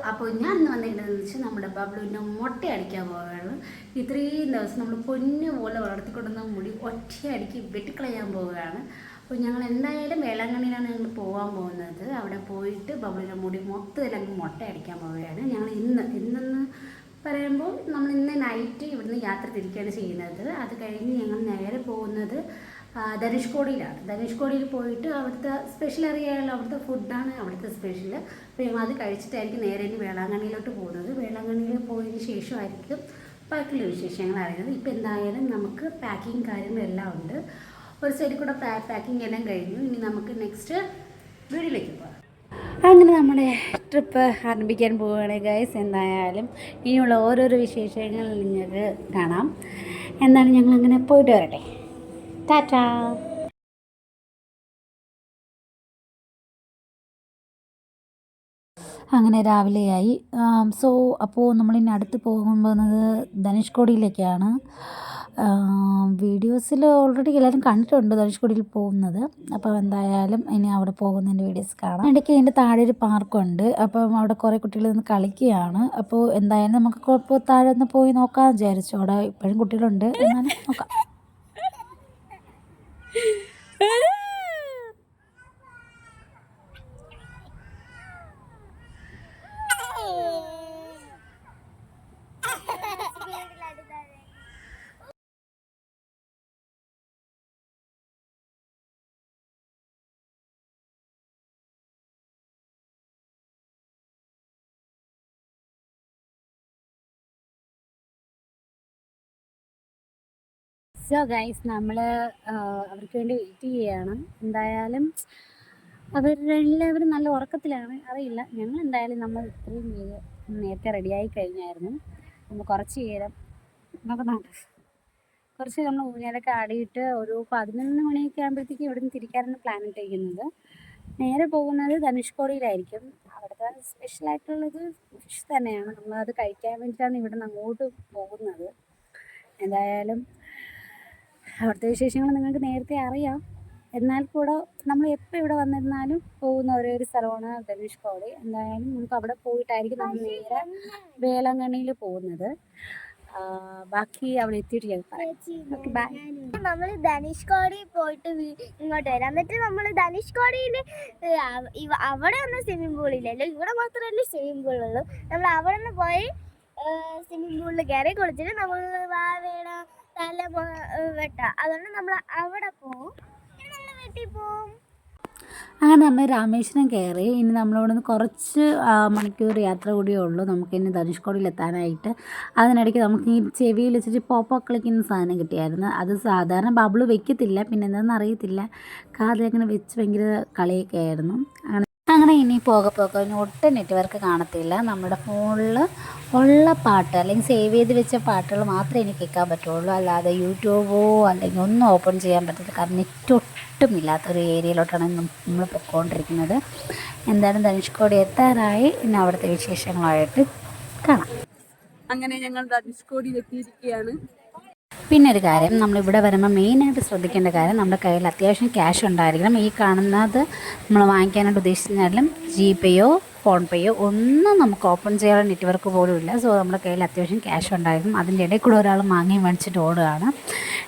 അപ്പോൾ ഞാൻ ഇന്ന് വന്നിട്ടുണ്ടെന്ന് വെച്ചാൽ നമ്മുടെ ബബ്ലുവിൻ്റെ മുട്ട അടിക്കാൻ പോവുകയാണ്. ഇത്രയും ദിവസം നമ്മൾ പൊന്നു പോലെ വളർത്തിക്കൊണ്ടുവന്ന മുടി ഒറ്റയടിക്ക് വെട്ടിക്കളയാൻ പോവുകയാണ്. അപ്പോൾ ഞങ്ങൾ എന്തായാലും വേളാങ്കണ്ണിയിലാണ് ഞങ്ങൾ പോകാൻ പോകുന്നത്. അവിടെ പോയിട്ട് ബബ്ലുവിൻ്റെ മുടി മൊത്തത്തിലങ്ങ് മുട്ട അടിക്കാൻ പോവുകയാണ്. ഞങ്ങൾ ഇന്നെന്ന് പറയുമ്പോൾ നമ്മൾ ഇന്ന് നൈറ്റ് ഇവിടുന്ന് യാത്ര തിരിക്കുകയാണ് ചെയ്യുന്നത്. അത് കഴിഞ്ഞ് ഞങ്ങൾ നേരെ പോകുന്നത് ധനുഷ്കോടിയിലാണ്. ധനുഷ്കോടിയിൽ പോയിട്ട് അവിടുത്തെ സ്പെഷ്യൽ അറിയാമല്ലോ, അവിടുത്തെ ഫുഡാണ് അവിടുത്തെ സ്പെഷ്യൽ. അപ്പോൾ ഞങ്ങൾ അത് കഴിച്ചിട്ടായിരിക്കും നേരെ ഇനി വേളാങ്കണ്ണിയിലോട്ട് പോകുന്നത്. വേളാങ്കണ്ണിയിൽ പോയതിന് ശേഷമായിരിക്കും ബാക്കിയുള്ള വിശേഷങ്ങൾ അറിയുന്നത്. ഇപ്പോൾ എന്തായാലും നമുക്ക് പാക്കിങ് കാര്യങ്ങളെല്ലാം ഉണ്ട്. ഒരു സൈഡിൽ കൂടെ പാക്കിങ് എല്ലാം കഴിഞ്ഞു. ഇനി നമുക്ക് നെക്സ്റ്റ് വീട്ടിലേക്ക് പോകാം. അങ്ങനെ നമ്മുടെ ട്രിപ്പ് ആരംഭിക്കാൻ പോവുകയാണ് ഗൈസ്. എന്തായാലും ഇനിയുള്ള ഓരോരോ വിശേഷങ്ങൾ നിങ്ങൾക്ക് കാണാം. എന്തായാലും ഞങ്ങളങ്ങനെ പോയിട്ട് വരട്ടെ. ടാറ്റാ. അങ്ങനെ രാവിലെയായി. അപ്പോൾ നമ്മളിനി അടുത്ത് പോകുന്നത് ധനുഷ്കോടിയിലേക്കാണ്. വീഡിയോസിൽ ഓൾറെഡി എല്ലാവരും കണ്ടിട്ടുണ്ട് ധനുഷ്കോടിയിൽ പോകുന്നത്. അപ്പോൾ എന്തായാലും ഇനി അവിടെ പോകുന്നതിൻ്റെ വീഡിയോസ് കാണാം. ഇടയ്ക്ക് അതിൻ്റെ താഴെ ഒരു പാർക്കുണ്ട്. അപ്പം അവിടെ കുറേ കുട്ടികൾ നിന്ന് കളിക്കുകയാണ്. അപ്പോൾ എന്തായാലും നമുക്ക് ഇപ്പോൾ താഴെ ഒന്ന് പോയി നോക്കാമെന്ന് വിചാരിച്ചു. അവിടെ ഇപ്പോഴും കുട്ടികളുണ്ട്, എന്നാലും നോക്കാം. സോ ഗൈസ്, നമ്മൾ അവർക്ക് വേണ്ടി വെയിറ്റ് ചെയ്യുകയാണ്. എന്തായാലും അവരെല്ലാവരും നല്ല ഉറക്കത്തിലാണ്, അറിയില്ല. ഞങ്ങൾ എന്തായാലും നമ്മൾ ഇത്രയും നേരത്തെ റെഡിയായി കഴിഞ്ഞായിരുന്നു. നമ്മൾ കുറച്ച് നേരം നമ്മൾ ഊഞ്ഞാലൊക്കെ ആടിയിട്ട് ഒരു 11 മണിയൊക്കെ ആകുമ്പോഴത്തേക്കും ഇവിടെ നിന്ന് തിരിക്കാനാണ് പ്ലാൻ ഇട്ടിരിക്കുന്നത്. നേരെ പോകുന്നത് ധനുഷ്കോടിയിലായിരിക്കും. അവിടുത്തെ സ്പെഷ്യലായിട്ടുള്ളത് ഫിഷ് തന്നെയാണ്. നമ്മളത് കഴിക്കാൻ വേണ്ടിയിട്ടാണ് ഇവിടെ നിന്ന് അങ്ങോട്ട് പോകുന്നത്. എന്തായാലും അവിടുത്തെ വിശേഷങ്ങൾ നിങ്ങൾക്ക് നേരത്തെ അറിയാം. എന്നാൽ കൂടെ നമ്മൾ എപ്പോൾ ഇവിടെ വന്നിരുന്നാലും പോകുന്ന ഒരേ ഒരു സ്ഥലമാണ് ധനുഷ്കോടി. എന്തായാലും നമുക്ക് അവിടെ പോയിട്ടായിരിക്കും നമ്മൾ നേരെ വേളാങ്കണ്ണിയിൽ പോകുന്നത്. ബാക്കി അവിടെ എത്തിയിട്ട് ഞാൻ പറയാം. നമ്മൾ ധനുഷ്കോടി പോയിട്ട് ഇങ്ങോട്ട് വരാം. എന്നിട്ട് നമ്മൾ ധനുഷ്കോടിയിൽ അവിടെ ഒന്നും സ്വിമ്മിംഗ് പൂളില്ലല്ലോ, ഇവിടെ മാത്രമല്ലേ സ്വിമ്മിംഗ് പൂളുള്ളൂ. നമ്മൾ അവിടെ നിന്ന് പോയി സ്വിമ്മിംഗ് പൂളിൽ കയറി കുളിച്ചിട്ട് നമ്മൾ വേണം തല വെട്ടാം. അതുകൊണ്ട് നമ്മൾ അവിടെ പോവും, നമ്മൾ വീട്ടിൽ പോവും. അങ്ങനെ നമ്മൾ രാമേശ്വരം കയറി. ഇനി നമ്മളിവിടെ നിന്ന് കുറച്ച് മണിക്കൂർ യാത്ര കൂടിയേ ഉള്ളൂ നമുക്കിനി ധനുഷ്കോടിയിൽ എത്താനായിട്ട്. അതിനിടയ്ക്ക് നമുക്ക് ഈ ചെവിയിൽ വെച്ചിട്ട് പോപ്പോ കളിക്കുന്ന സാധനം കിട്ടിയായിരുന്നു. അത് സാധാരണ ബബിൾ വെക്കത്തില്ല, പിന്നെ എന്താണെന്ന് അറിയത്തില്ല, കാതിലങ്ങനെ വെച്ച് ഭയങ്കര കളിയൊക്കെ ആയിരുന്നു. അങ്ങനെ ഇനി പോകെ ഒട്ടും നെറ്റ്വർക്ക് കാണത്തില്ല. നമ്മുടെ ഫോണിൽ ഉള്ള പാട്ട് അല്ലെങ്കിൽ സേവ് ചെയ്ത് വെച്ച പാട്ടുകൾ മാത്രമേ എനിക്ക് കേൾക്കാൻ പറ്റുള്ളൂ. അല്ലാതെ യൂട്യൂബോ അല്ലെങ്കിൽ ഒന്നും ഓപ്പൺ ചെയ്യാൻ പറ്റില്ല. കാരണം നെറ്റ് ഒട്ടും ഇല്ലാത്തൊരു ഏരിയയിലോട്ടാണ് നമ്മൾ പൊയ്ക്കൊണ്ടിരിക്കുന്നത്. എന്തായാലും ധനുഷ്കോടി എത്താറായി. ഇനി അവിടുത്തെ വിശേഷങ്ങളായിട്ട് കാണാം. അങ്ങനെ ഞങ്ങൾ ധനുഷ്കോടിയിൽ എത്തിയിരിക്കുകയാണ്. പിന്നെ ഒരു കാര്യം, നമ്മളിവിടെ വരുമ്പോൾ മെയിനായിട്ട് ശ്രദ്ധിക്കേണ്ട കാര്യം, നമ്മുടെ കയ്യിൽ അത്യാവശ്യം ക്യാഷ് ഉണ്ടായിരിക്കണം. ഈ കാണുന്നത് നമ്മൾ വാങ്ങിക്കാനായിട്ട് ഉദ്ദേശിച്ചാലും ജിപേയോ ഫോൺ പേയോ ഒന്നും നമുക്ക് ഓപ്പൺ ചെയ്യാനുള്ള നെറ്റ്വർക്ക് പോലും ഇല്ല. സോ നമ്മുടെ കയ്യിൽ അത്യാവശ്യം ക്യാഷ് ഉണ്ടായിരിക്കും. അതിൻ്റെ ഇടയിൽ കൂടെ ഒരാൾ മാങ്ങയും മേടിച്ചിട്ട് ഓടുകയാണ്.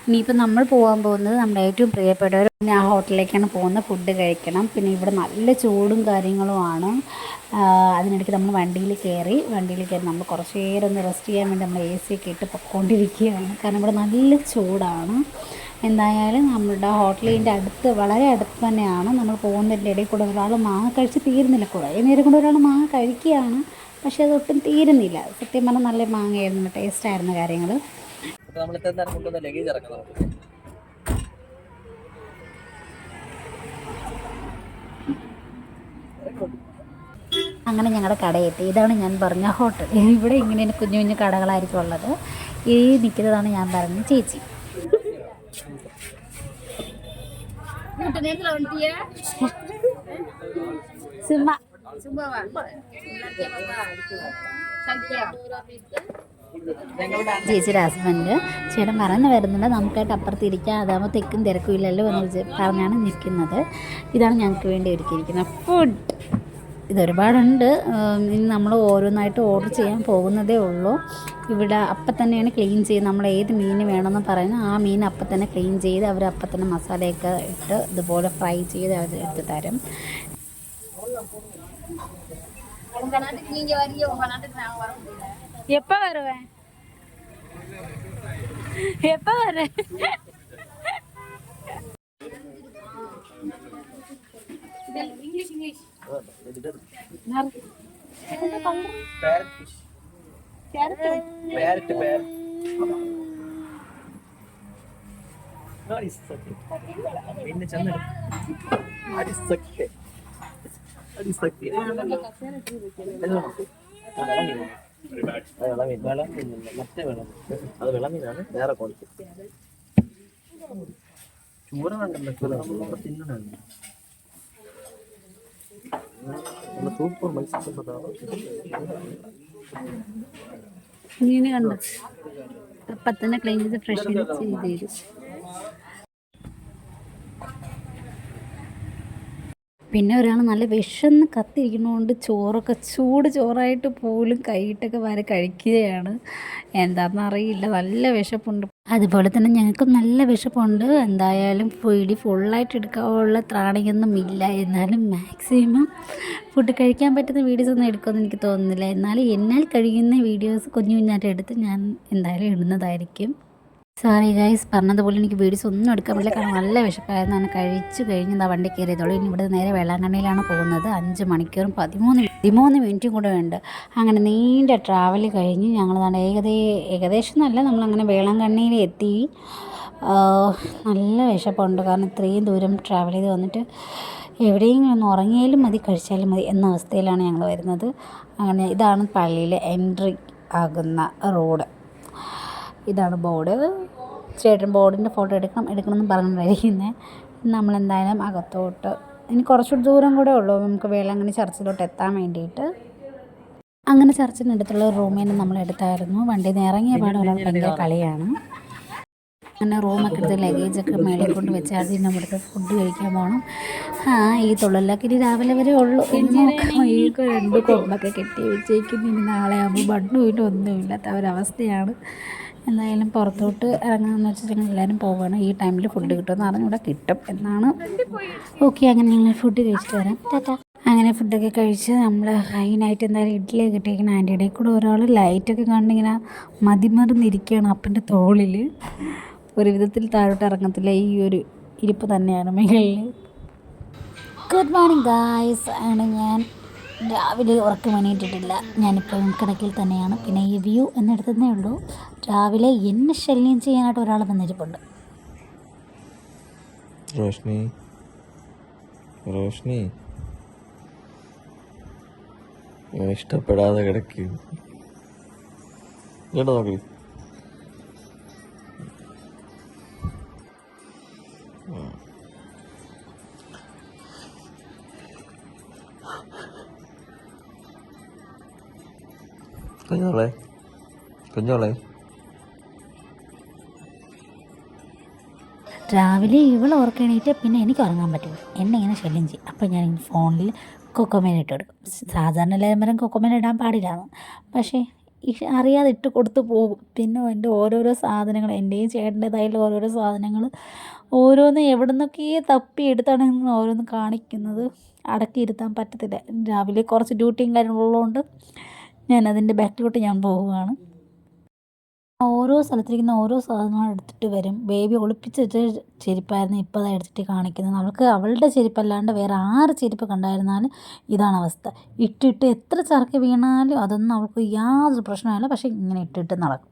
ഇനിയിപ്പോൾ നമ്മൾ പോകാൻ പോകുന്നത് നമ്മുടെ ഏറ്റവും പ്രിയപ്പെട്ടവർ ആ ഹോട്ടലിലേക്കാണ് പോകുന്നത്. ഫുഡ് കഴിക്കണം. പിന്നെ ഇവിടെ നല്ല ചൂടും കാര്യങ്ങളുമാണ്. അതിനിടയ്ക്ക് നമ്മൾ വണ്ടിയിൽ കയറി നമ്മൾ കുറച്ച് നേരം ഒന്ന് റെസ്റ്റ് ചെയ്യാൻ വേണ്ടി നമ്മൾ AC ഒക്കെ ഇട്ട് പൊയ്ക്കൊണ്ടിരിക്കുകയാണ്. കാരണം ഇവിടെ നല്ല ചൂടാണ്. എന്തായാലും നമ്മുടെ ഹോട്ടലിൻ്റെ അടുത്ത്, വളരെ അടുത്ത് തന്നെയാണ്. നമ്മൾ പോകുന്നതിൻ്റെ ഇടയിൽ കൂടെ ഒരാൾ മാങ്ങ കഴിച്ച് തീരുന്നില്ല. കുറേ നേരം കൂടെ ഒരാൾ മാങ്ങ കഴിക്കുകയാണ്, പക്ഷേ അതൊട്ടും തീരുന്നില്ല. സത്യം പറഞ്ഞാൽ നല്ല മാങ്ങയായിരുന്നു, ടേസ്റ്റായിരുന്നു കാര്യങ്ങൾ. അങ്ങനെ ഞങ്ങളുടെ കടയെത്തി. ഇതാണ് ഞാൻ പറഞ്ഞ ഹോട്ടൽ. ഇവിടെ ഇങ്ങനെ കുഞ്ഞു കുഞ്ഞു കടകളായിരിക്കും ഉള്ളത്. ഈ നിൽക്കുന്നതാണ് ഞാൻ പറഞ്ഞ ചേച്ചി. ചേച്ചിയുടെ ഹസ്ബൻഡ്. ചേട്ടൻ പറഞ്ഞു വരുന്നുണ്ട് നമുക്കായിട്ട് അപ്പുറത്തിരിക്കാം, അതാകുമ്പോൾ തെക്കും തിരക്കും ഇല്ലല്ലോ എന്ന് പറഞ്ഞാണ് നിൽക്കുന്നത്. ഇതാണ് ഞങ്ങൾക്ക് വേണ്ടി ഒരുക്കിയിരിക്കുന്ന ഫുഡ്. ഇതൊരുപാടുണ്ട്. ഇനി നമ്മൾ ഓരോന്നായിട്ട് ഓർഡർ ചെയ്യാൻ പോകുന്നതേ ഉള്ളൂ. ഇവിടെ അപ്പം തന്നെയാണ് ക്ലീൻ ചെയ്ത് നമ്മൾ ഏത് മീൻ വേണമെന്ന് പറയുന്നത് ആ മീൻ അപ്പം തന്നെ ക്ലീൻ ചെയ്ത് അവർ അപ്പം തന്നെ മസാലയൊക്കെ ഇട്ട് ഇതുപോലെ ഫ്രൈ ചെയ്ത് അവർ എടുത്ത് തരും. எப்ப வருவேன் எப்ப வர இங்கிலீஷ் മറ്റേ വെള്ളം അത് വെള്ളമീനാണ് വേറെ ക്വാളിറ്റി. ചൂര കണ്ടല്ലോ തിന്നണല്ലോ സൂപ്പർ മത്സ്യബന്ധനം മീൻ കണ്ടോ അപ്പം തന്നെ ക്ലീൻ ചെയ്ത് ഫ്രഷ് ചെയ്ത് തരും. പിന്നെ ഒരാൾ നല്ല വിശന്ന് കത്തിരിക്കുന്നതുകൊണ്ട് ചോറൊക്കെ ചൂട് ചോറായിട്ട് പോലും കൈയിട്ടൊക്കെ വരെ കഴിക്കുകയാണ്. എന്താണെന്നറിയില്ല, നല്ല വിശപ്പുണ്ട്. അതുപോലെ തന്നെ ഞങ്ങൾക്കും നല്ല വിശപ്പുണ്ട്. എന്തായാലും വീഡിയോ ഫുള്ളായിട്ട് എടുക്കാനുള്ള ത്രാണിയൊന്നും ഇല്ല. എന്നാലും മാക്സിമം ഫുഡ് കഴിക്കാൻ പറ്റുന്ന വീഡിയോസ് ഒന്നും എടുക്കുമെന്ന് എനിക്ക് തോന്നുന്നില്ല. എന്നാലും എന്നാൽ കഴിയുന്ന വീഡിയോസ് കുഞ്ഞു കുഞ്ഞായിട്ട് എടുത്ത് ഞാൻ എന്തായാലും ഇടുന്നതായിരിക്കും. സോറി ഗൈസ്, പറഞ്ഞതുപോലെ എനിക്ക് വീഡിയോസ് ഒന്നും എടുക്കാൻ പറ്റില്ല, കാരണം നല്ല വിശപ്പായിരുന്നു. അങ്ങനെ കഴിച്ചു കഴിഞ്ഞ് എന്താ വണ്ടി കയറിയതോളൂ. ഇനി ഇവിടെ നേരെ വേളാങ്കണ്ണിയിലാണ് പോകുന്നത്. 5 മണിക്കൂറും 13 മിനിറ്റും കൂടെ ഉണ്ട്. അങ്ങനെ നീണ്ട ട്രാവൽ കഴിഞ്ഞ് ഞങ്ങൾ ഏകദേശം എന്നല്ല, നമ്മളങ്ങനെ വേളാങ്കണ്ണിയിൽ എത്തി. നല്ല വിശപ്പുണ്ട്, കാരണം ഇത്രയും ദൂരം ട്രാവൽ ചെയ്ത് വന്നിട്ട് എവിടെയെങ്കിലും ഒന്ന് ഉറങ്ങിയാലും മതി, കഴിച്ചാലും മതി എന്ന അവസ്ഥയിലാണ് ഞങ്ങൾ വരുന്നത്. അങ്ങനെ ഇതാണ് പള്ളിയിൽ എൻട്രി ആകുന്ന റോഡ്. ഇതാണ് ബോർഡ്. ചേട്ടൻ ബോർഡിൻ്റെ ഫോട്ടോ എടുക്കണമെന്ന് പറഞ്ഞിരിക്കുന്നത്. നമ്മളെന്തായാലും അകത്തോട്ട് ഇനി കുറച്ചുകൂടി ദൂരം കൂടെ ഉള്ളൂ നമുക്ക് വേളാങ്കണ്ണി ചർച്ചിലോട്ട് എത്താൻ വേണ്ടിയിട്ട്. അങ്ങനെ ചർച്ചിനടുത്തുള്ള റൂമിൽ നിന്ന് നമ്മൾ എടുത്തായിരുന്നു. വണ്ടിയിൽ നിന്ന് ഇറങ്ങിയ പാടെ ഒരാൾ ഭയങ്കര കളിയാണ്. അങ്ങനെ റൂമൊക്കെ എടുത്ത് ലഗേജൊക്കെ മേളിൽ കൊണ്ട് വെച്ച് അതിന് നമ്മുടെ ഫുഡ് കഴിക്കാൻ പോകണം. ഈ തൊഴിലൊക്കെ ഇനി രാവിലെ വരെ ഉള്ളൂ. ഈ 2 കൊമ്പൊക്കെ കെട്ടി വെച്ചേക്കുന്നു. ഇനി നാളെ ആകുമ്പോൾ ബണ്ണും ഇല്ല ഒന്നും ഇല്ലാത്ത ഒരവസ്ഥയാണ്. എന്തായാലും പുറത്തോട്ട് ഇറങ്ങാമെന്ന് വെച്ചാൽ ഞങ്ങൾ എല്ലാവരും പോവുകയാണ്. ഈ ടൈമിൽ ഫുഡ് കിട്ടുമെന്ന് അറിഞ്ഞൂടെ, കിട്ടും എന്നാണ്. ഓക്കെ, അങ്ങനെ ഞങ്ങൾ ഫുഡ് കഴിച്ചിട്ട് വരാം. ടാറ്റാ. അങ്ങനെ ഫുഡൊക്കെ കഴിച്ച് നമ്മൾ ഹൈനായിട്ട് എന്തായാലും ഇഡ്ഡലി കിട്ടിയിരിക്കുന്ന ആൻ്റെ ഇടയിൽ കൂടെ ഒരാൾ ലൈറ്റൊക്കെ കണ്ടിങ്ങനെ മതിമറിന്നിരിക്കുകയാണ് അപ്പൻ്റെ തോളിൽ. ഒരു വിധത്തിൽ താഴോട്ട് ഇറങ്ങത്തില്ല, ഈ ഒരു ഇരിപ്പ് തന്നെയാണ് മേളിൽ. Good morning guys. ആണ് ഞാൻ രാവിലെ ഉറക്കം എണീറ്റിട്ടില്ല. ഞാനിപ്പോൾ കിടക്കിൽ തന്നെയാണ്. പിന്നെ ഈ വ്യൂ എന്നെടുത്തതേ ഉള്ളൂ. രാവിലെ എന്നെ ശല്യം ചെയ്യാനായിട്ട് ഒരാൾ വന്നിരിപ്പുണ്ട്. റോഷ്നി ഇഷ്ടപ്പെടാതെ കിടക്കി നോക്കി. കുഞ്ഞോളെ രാവിലെ ഇവളെ ഉറക്കണീറ്റ് പിന്നെ എനിക്ക് ഉറങ്ങാൻ പറ്റില്ല, എന്നെ ഇങ്ങനെ ശല്യം ചെയ്യും. അപ്പോൾ ഞാൻ ഫോണിൽ കൊക്കോമേൻ ഇട്ട് കൊടുക്കും. സാധാരണ എല്ലാവരും കൊക്കോമേൻ ഇടാൻ പാടില്ലാന്ന്, പക്ഷേ അറിയാതെ ഇട്ട് കൊടുത്ത് പോകും. പിന്നെ എൻ്റെ ഓരോരോ സാധനങ്ങൾ, എൻ്റെയും ചേട്ടൻ്റെതായുള്ള ഓരോരോ സാധനങ്ങൾ ഓരോന്ന് എവിടെ നിന്നൊക്കെ തപ്പി എടുത്താണ് ഓരോന്ന് കാണിക്കുന്നത്. അടക്കിയിരുത്താൻ പറ്റത്തില്ല. രാവിലെ കുറച്ച് ഡ്യൂട്ടിയും കാര്യങ്ങളുള്ളതുകൊണ്ട് ഞാൻ അതിൻ്റെ ബാക്കിലോട്ട് ഞാൻ പോവുകയാണ്. ഓരോ സ്ഥലത്തിരിക്കുന്ന ഓരോ സാധനങ്ങൾ എടുത്തിട്ട് വരും. ബേബി ഒളിപ്പിച്ച് വെച്ച ചെരുപ്പായിരുന്നു ഇപ്പോൾ അതാണ് എടുത്തിട്ട് കാണിക്കുന്നത്. നമുക്ക് അവളുടെ ചെരുപ്പല്ലാണ്ട് വേറെ 6 ചെരുപ്പ് കണ്ടായിരുന്നാലും ഇതാണ് അവസ്ഥ. ഇട്ടിട്ട് എത്ര ചറക്കി വീണാലും അതൊന്നും അവൾക്ക് യാതൊരു പ്രശ്നമില്ല. പക്ഷേ ഇങ്ങനെ ഇട്ടിട്ട് നടക്കും.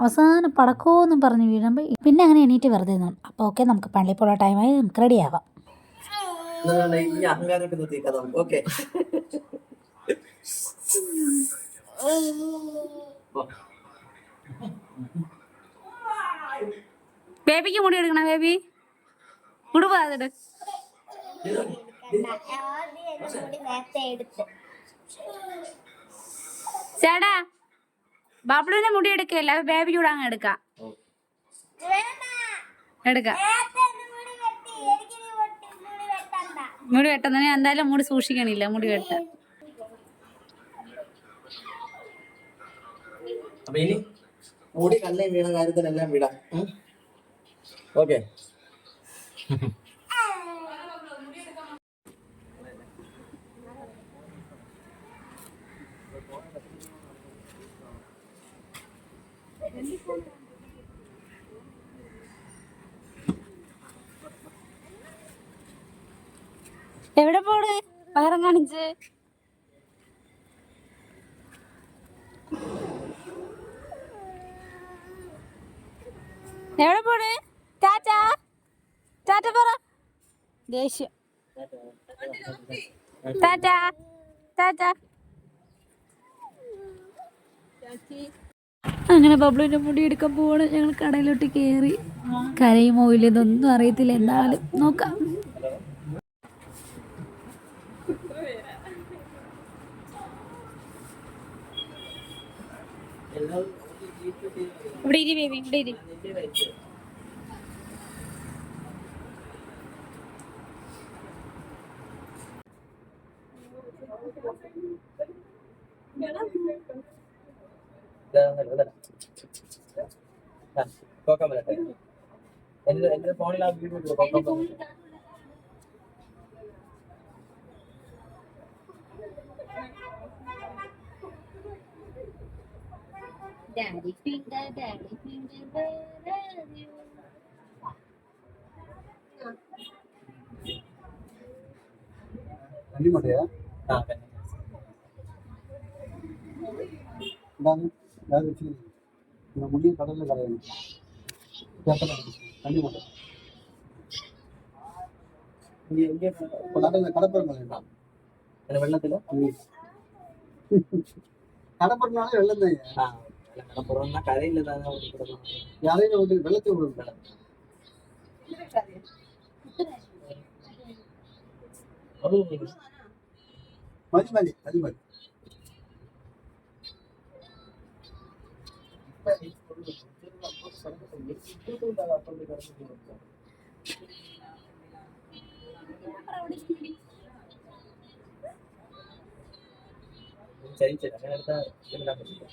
അവസാനം പടക്കോന്നും പറഞ്ഞ് വീഴുമ്പോൾ പിന്നെ അങ്ങനെ എണീറ്റ് വെറുതെ നിന്നു. അപ്പോൾ ഓക്കെ, നമുക്ക് പള്ളിയിൽ പോകാൻ ടൈമായി, നമുക്ക് റെഡി ആവാം. ബേബിക്ക് മുടി എടുക്കണം. ബേബി ഉടുപ്പാതിട്ട് ചേട്ടാ, ബബ്ലുവിന്റെ മുടി എടുക്കല്ല, ബേബിക്ക് കൂടെ അങ്ങ് എടുക്കാം. മുടി വെട്ടുന്നതിന് എന്തായാലും മുടി സൂക്ഷിക്കണില്ല. മുടി വെട്ടാൻ അപ്പൊ ഇനി മുടി കണ്ണേ വീണ കാര്യത്തിനെല്ലാം വിടാം. ഓക്കെ. എവിടെ പോണ് വയറും കാണിച്ച്? എവിടെ പോണ്? ടാറ്റ ടാറ്റ പറ. ദേഷ്യം. ടാറ്റ ടാറ്റ. അങ്ങനെ ബബ്ലുവിൻ്റെ മുടി എടുക്കാൻ പോവാണ്. ഞങ്ങൾ കടയിലോട്ട് കയറി. കരയുമോ ഇല്ലെന്നൊന്നും അറിയത്തില്ല, എന്നാലും നോക്കാം. ഇവിടെ ഇരി ബേബി, ഇവിടെ ഇരി. എന്റെ ഫോണിൽ ആ video Daddy finger, where are you? കണ്ണിമട്ടയാ എന്താണ് വേറെ വെച്ച് മുടി കടലിൽ കളയണം. കണ്ണിമട്ട കടപ്പുറം കളയണ്ട. വെള്ളത്തില് കടപ്പുറമാണ് വെള്ളം തന്നെ. കടപ്പുറം കരയില്ല യാതൊരു വെള്ളത്തിൽ കൊടുക്കണം. മതി മതി അത് മതി. ചരിച്ചില്ല അങ്ങനെ എടുത്താൽ ഇടാൻ പറ്റില്ല.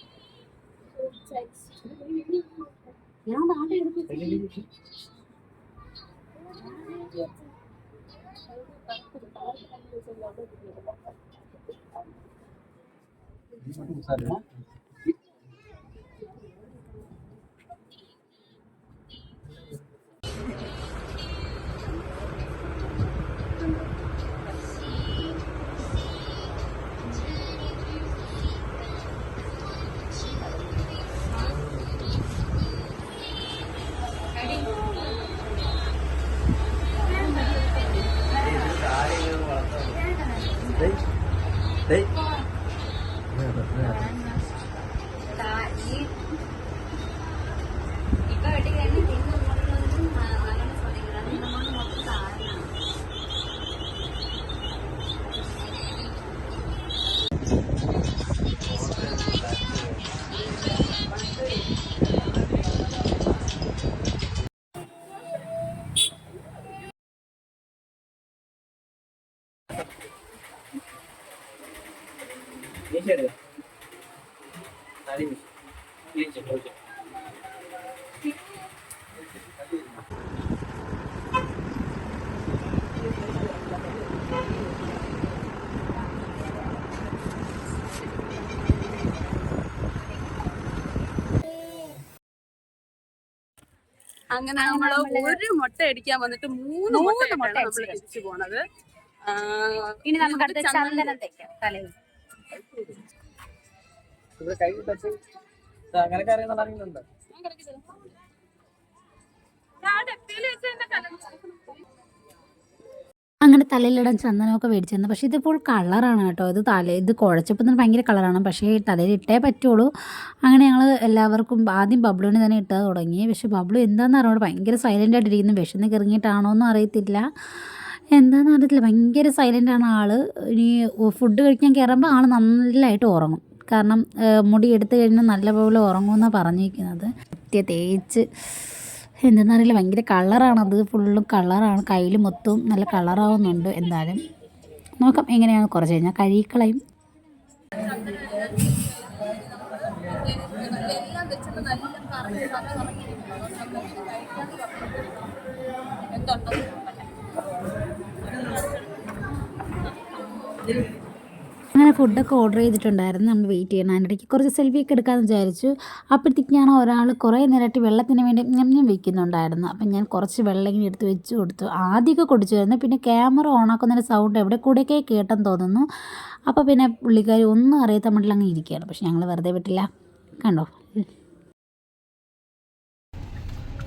അങ്ങനെ നമ്മള് ഒരു മുട്ട അടിക്കാൻ വന്നിട്ട് മൂന്ന് മുട്ട നമ്മള് തിരിച്ചു പോണത്. ഇനി നമുക്ക് അടുത്ത ചന്ദനം തേക്കാം തലയിൽ. അങ്ങനെ അറിയുന്നുണ്ട്. അങ്ങനെ തലയിലിടാൻ ചന്ദനമൊക്കെ മേടിച്ചിരുന്നു. പക്ഷേ ഇതിപ്പോൾ കളറാണ് കേട്ടോ. ഇത് കുഴച്ചപ്പോൾ തന്നെ ഭയങ്കര കളറാണ്. പക്ഷേ തലയിൽ ഇട്ടേ പറ്റുള്ളൂ. അങ്ങനെ ഞങ്ങൾ എല്ലാവർക്കും ആദ്യം ബബ്ലുവിന് തന്നെ ഇട്ടാൽ തുടങ്ങി. പക്ഷേ ബബ്ലു എന്താണെന്ന് അറിയാം, ഭയങ്കര സൈലൻ്റ് ആയിട്ടിരിക്കുന്നു. വിശന്ന് കിറങ്ങിയിട്ടാണോ എന്നും അറിയത്തില്ല, എന്താണെന്ന് അറിയത്തില്ല. ഭയങ്കര സൈലൻ്റാണ് ആൾ. ഇനി ഫുഡ് കഴിക്കാൻ കയറുമ്പോൾ ആൾ നല്ലതായിട്ട് ഉറങ്ങും. കാരണം മുടി എടുത്തു കഴിഞ്ഞാൽ നല്ലപോലെ ഉറങ്ങുമെന്നാണ് പറഞ്ഞിരിക്കുന്നത്. തേച്ച് എന്തെന്നറിയില്ല, ഭയങ്കര കളറാണത്. ഫുള്ളും കളറാണ്. കയ്യിൽ മൊത്തവും നല്ല കളറാവുന്നുണ്ട്. എന്തായാലും നോക്കാം എങ്ങനെയാണ്. കുറച്ച് കഴിഞ്ഞാൽ കഴുകിക്കളയും. അങ്ങനെ ഫുഡൊക്കെ ഓർഡർ ചെയ്തിട്ടുണ്ടായിരുന്നു. നമ്മൾ വെയിറ്റ് ചെയ്യണം. അതിനിടയ്ക്ക് കുറച്ച് സെൽഫിയൊക്കെ എടുക്കാമെന്ന് വിചാരിച്ചു. അപ്പോഴത്തേക്കാണ് ഒരാൾ കുറേ നേരമായിട്ട് വെള്ളത്തിന് വേണ്ടി ഞാൻ വെക്കുന്നുണ്ടായിരുന്നു. അപ്പം ഞാൻ കുറച്ച് വെള്ളം ഇങ്ങനെ എടുത്ത് വെച്ച് കൊടുത്തു. ആദ്യമൊക്കെ കുടിച്ചായിരുന്നു. പിന്നെ ക്യാമറ ഓണാക്കുന്നതിൻ്റെ സൗണ്ട് എവിടെ കൂടെയൊക്കെ കേട്ടെന്ന് തോന്നുന്നു. അപ്പോൾ പിന്നെ പുള്ളിക്കാരി ഒന്നും അറിയാത്ത മട്ടിൽ അങ്ങ് ഇരിക്കുകയാണ്. പക്ഷെ ഞങ്ങൾ വെറുതെ വിട്ടില്ല. കണ്ടോ?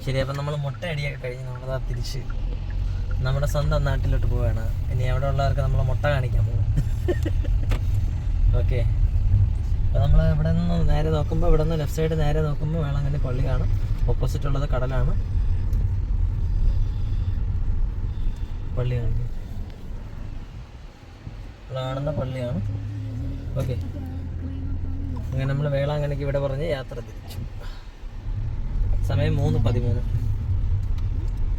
ശരി, അപ്പം നമ്മൾ മുട്ട അടിയൊക്കെ കഴിഞ്ഞ് നമ്മളതാ തിരിച്ച് നമ്മുടെ സ്വന്തം നാട്ടിലോട്ട് പോവുകയാണ്. ഇനി അവിടെ ഉള്ളവർക്ക് നമ്മൾ മുട്ട കാണിക്കാൻ പോകും. ഓക്കെ, അപ്പോൾ നമ്മൾ ഇവിടെ നിന്ന് നേരെ നോക്കുമ്പോൾ, ഇവിടെ നിന്ന് ലെഫ്റ്റ് സൈഡ് നേരെ നോക്കുമ്പോൾ വേളാങ്കണ്ണി പള്ളി കാണും. ഓപ്പോസിറ്റ് ഉള്ളത് കടലാണ്. പള്ളി കാണുന്ന പള്ളിയാണ്. ഓക്കെ, അങ്ങനെ നമ്മൾ വേളാങ്കണ്ണിക്ക് ഇവിടെ പറഞ്ഞ് യാത്ര തിരിച്ചു. സമയം 3:13.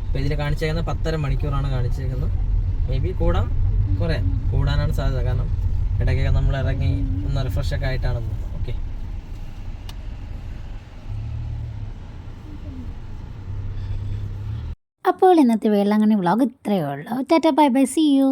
അപ്പോൾ ഇതിൽ കാണിച്ചേക്കുന്ന 10.5 മണിക്കൂറാണ് കാണിച്ചേക്കുന്നത്. മേ ബി കൂടാനാണ് സാധ്യത. കാരണം ഇടയ്ക്കൊക്കെ നമ്മൾ ഇറങ്ങി ഒന്ന് റിഫ്രഷൊക്കെ ആയിട്ടാണ് പോകുന്നത്. ഓക്കെ, അപ്പോൾ ഇന്നത്തെ വേളാങ്കണ്ണി വ്ളോഗ് ഇത്രയേ ഉള്ളൂ. Tata bye bye, see U.